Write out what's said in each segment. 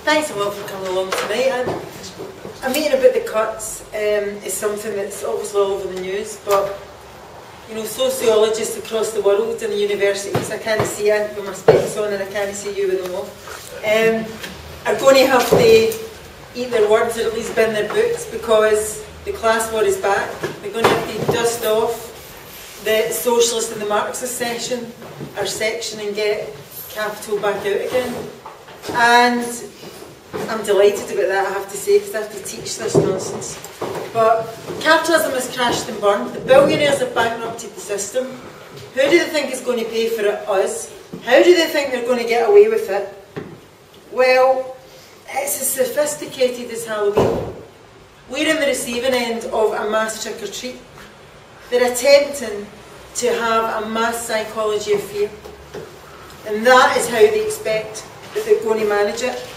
Thanks a lot for coming along tonight. A meeting about the cuts is something that's obviously all over the news, but you know, sociologists across the world and the universities, I can't see you with my specs on and I can't see you with them off, are going to have to eat their words or at least bend their boots, because the class war is back. They're going to have to dust off the socialist and the Marxist section and get capital back out again. And I'm delighted about that, I have to say, because I have to teach this nonsense. But capitalism has crashed and burned. The billionaires have bankrupted the system. Who do they think is going to pay for it? Us. How do they think they're going to get away with it? Well, it's as sophisticated as Halloween. We're in the receiving end of a mass trick-or-treat. They're attempting to have a mass psychology of fear. And that is how they expect that they're going to manage it.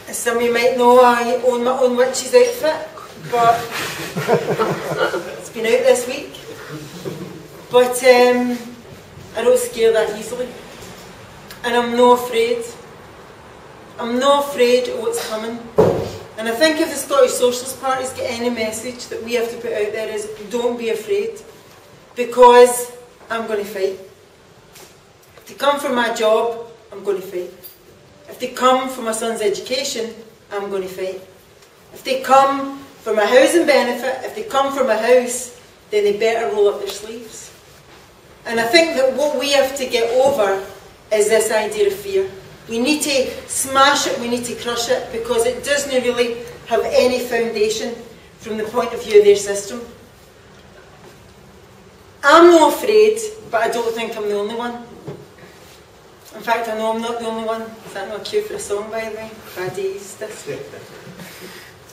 As some of you might know, I own my own witch's outfit, but it's been out this week. But I don't scare that easily. And I'm not afraid. I'm not afraid of what's coming. And I think if the Scottish Socialist Party's got any message that we have to put out there is, don't be afraid, because I'm going to fight. If they come for my job, I'm going to fight. If they come for my son's education, I'm going to fight. If they come for my housing benefit, if they come for my house, then they better roll up their sleeves. And I think that what we have to get over is this idea of fear. We need to smash it, we need to crush it, because it doesn't really have any foundation from the point of view of their system. I'm not afraid, but I don't think I'm the only one. In fact, I know I'm not the only one. Is that not a cue for a song, by the way? Bad days, this.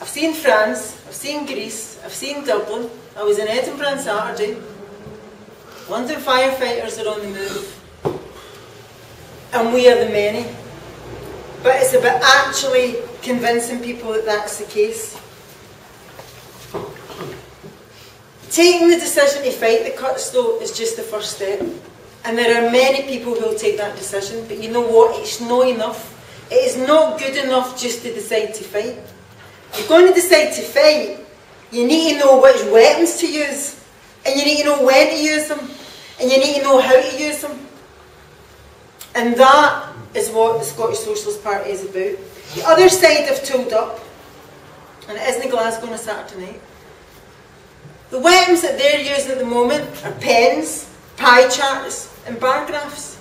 I've seen France, I've seen Greece, I've seen Dublin. I was in Edinburgh on Saturday. London firefighters are on the move. And we are the many. But it's about actually convincing people that that's the case. Taking the decision to fight the cuts, though, is just the first step. And there are many people who will take that decision, but you know what? It's not enough. It is not good enough just to decide to fight. If you're going to decide to fight, you need to know which weapons to use, and you need to know when to use them, and you need to know how to use them. And that is what the Scottish Socialist Party is about. The other side have tooled up, and it isn't Glasgow on a Saturday night. The weapons that they're using at the moment are pens, pie charts and bar graphs.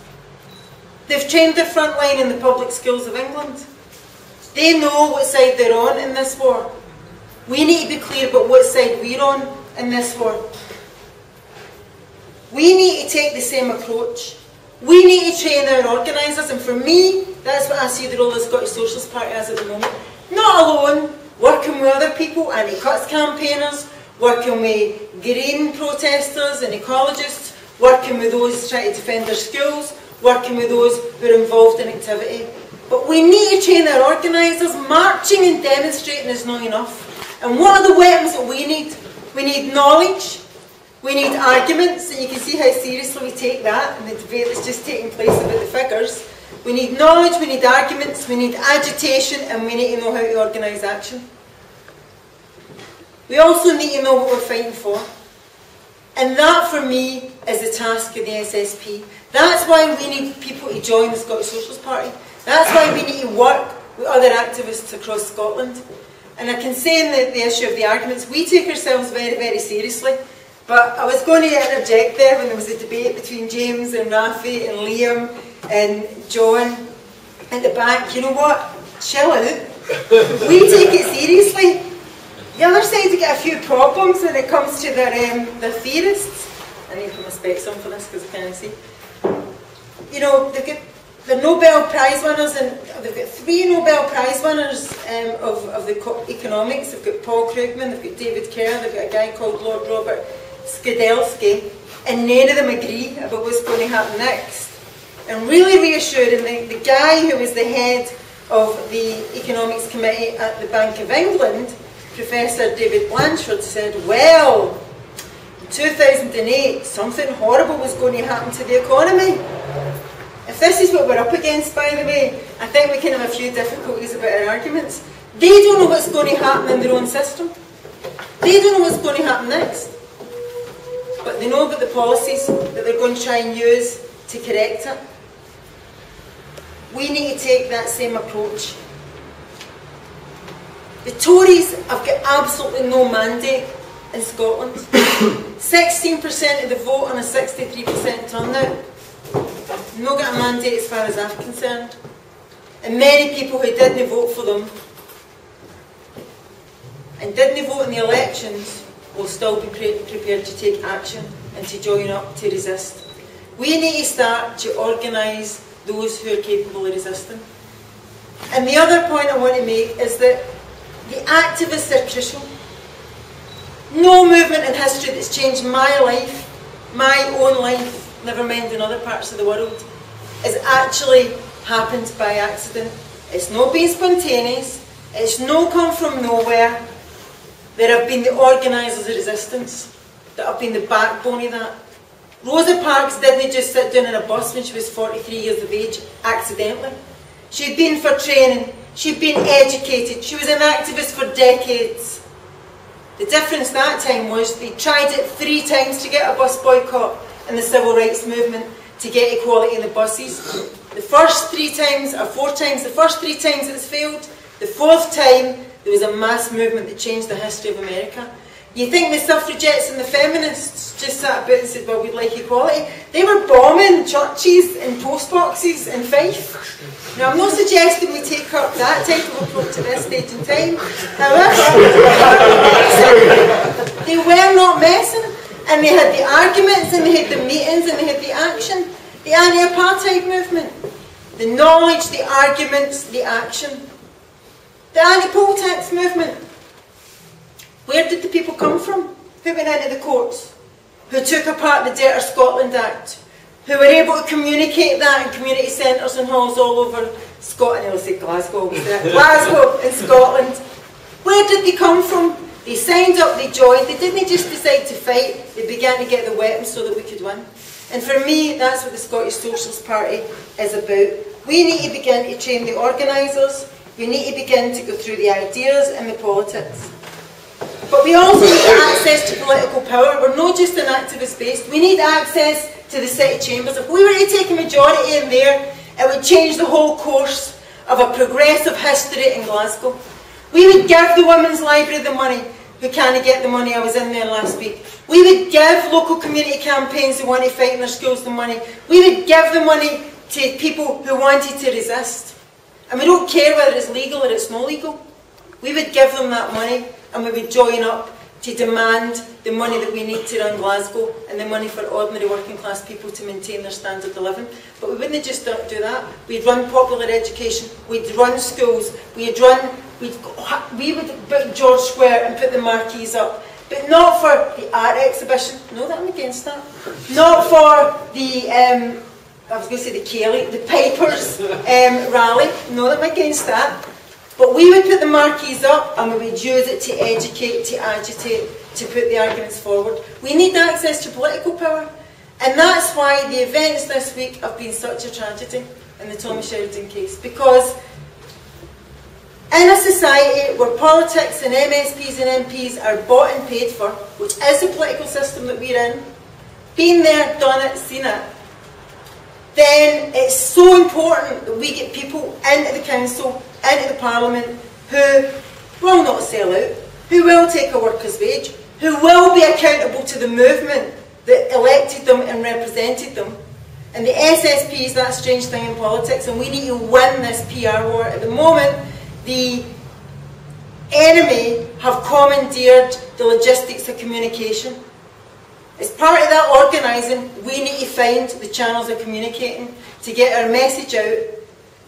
They've trained their front line in the public schools of England. They know what side they're on in this war. We need to be clear about what side we're on in this war. We need to take the same approach. We need to train our organisers, and for me, that's what I see the role of the Scottish Socialist Party as at the moment. Not alone, working with other people, anti-cuts campaigners, working with green protesters and ecologists, working with those trying to defend their schools, working with those who are involved in activity. But we need to train our organisers. Marching and demonstrating is not enough. And what are the weapons that we need? We need knowledge, we need arguments, and you can see how seriously we take that in the debate that's just taking place about the figures. We need knowledge, we need arguments, we need agitation, and we need to know how to organise action. We also need to know what we're fighting for. And that, for me, is the task of the SSP. That's why we need people to join the Scottish Socialist Party. That's why we need to work with other activists across Scotland. And I can say in the issue of the arguments, we take ourselves very, very seriously. But I was going to interject there when there was a debate between James and Rafi and Liam and John at the back. You know what? Chill out. We take it seriously. The other side get a few problems when it comes to their theorists. I need to put my specs on for this because I can't see. You know, they've got the Nobel Prize winners, and they've got 3 Nobel Prize winners of the economics. They've got Paul Krugman, they've got David Kerr, they've got a guy called Lord Robert Skidelsky, and none of them agree about what's going to happen next. And really reassuring, the guy who was the head of the Economics Committee at the Bank of England, Professor David Blanchard, said, well, in 2008, something horrible was going to happen to the economy. If this is what we're up against, by the way, I think we can have a few difficulties about our arguments. They don't know what's going to happen in their own system. They don't know what's going to happen next. But they know about the policies that they're going to try and use to correct it. We need to take that same approach. The Tories have got absolutely no mandate in Scotland. 16% of the vote on a 63% turnout. No got a mandate as far as I'm concerned. And many people who didn't vote for them and didn't vote in the elections will still be prepared to take action and to join up to resist. We need to start to organise those who are capable of resisting. And the other point I want to make is that the activists are crucial. No movement in history that's changed my life, my own life, never mind in other parts of the world, has actually happened by accident. It's not been spontaneous, it's not come from nowhere. There have been the organisers of resistance that have been the backbone of that. Rosa Parks didn't just sit down in a bus when she was 43 years of age, accidentally. She'd been for training, she'd been educated, she was an activist for decades. The difference that time was they tried it 3 times to get a bus boycott in the civil rights movement to get equality in the buses. The first 3 times, or 4 times, the first 3 times it's failed. The 4th time there was a mass movement that changed the history of America. You think the suffragettes and the feminists just sat about and said, well, we'd like equality? They were bombing churches and postboxes in Fife. Now, I'm not suggesting we take up that type of approach at this stage in time. However, they were not messing. And they had the arguments, and they had the meetings, and they had the action. The anti-apartheid movement. The knowledge, the arguments, the action. The anti-poll tax movement. Where did the people come from? Who went into the courts? Who took apart the Debt of Scotland Act? Who were able to communicate that in community centres and halls all over Scotland? I'll say Glasgow, Glasgow in Scotland. Where did they come from? They signed up, they joined, they didn't just decide to fight, they began to get the weapons so that we could win. And for me, that's what the Scottish Socialist Party is about. We need to begin to train the organisers, we need to begin to go through the ideas and the politics. But we also need access to political power. We're not just an activist base, we need access to the city chambers. If we were to take a majority in there, it would change the whole course of a progressive history in Glasgow. We would give the Women's Library the money who can't get the money. I was in there last week. We would give local community campaigns who want to fight in their schools the money. We would give the money to people who wanted to resist. And we don't care whether it's legal or it's not legal. We would give them that money and we would join up to demand the money that we need to run Glasgow and the money for ordinary working class people to maintain their standard of living. But we wouldn't just do that. We'd run popular education, we'd run schools, we would book George Square and put the marquees up. But not for the art exhibition, no, that I'm against that. Not for the, I was going to say the Kelly, the Pipers rally, no, I'm against that. But we would put the marquees up and we would use it to educate, to agitate, to put the arguments forward. We need access to political power. And that's why the events this week have been such a tragedy in the Tommy Sheridan case. Because in a society where politics and MSPs and MPs are bought and paid for, which is the political system that we're in, been there, done it, seen it, then it's so important that we get people into the council, into the parliament, who will not sell out, who will take a worker's wage, who will be accountable to the movement that elected them and represented them. And the SSP is that strange thing in politics, and we need to win this PR war. At the moment, the enemy have commandeered the logistics of communication. As part of that organising, we need to find the channels of communicating to get our message out.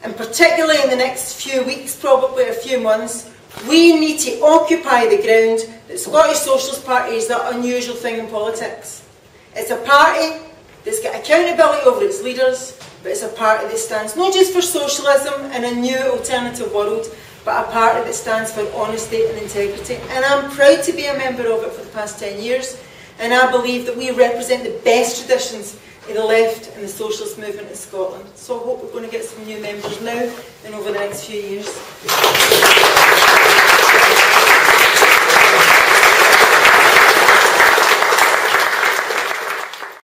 And particularly in the next few weeks, probably a few months, we need to occupy the ground that the Scottish Socialist Party is that unusual thing in politics. It's a party that's got accountability over its leaders, but it's a party that stands not just for socialism and a new alternative world, but a party that stands for honesty and integrity. And I'm proud to be a member of it for the past 10 years, and I believe that we represent the best traditions of the left and the socialist movement in Scotland. So I hope we're going to get some new members now and over the next few years.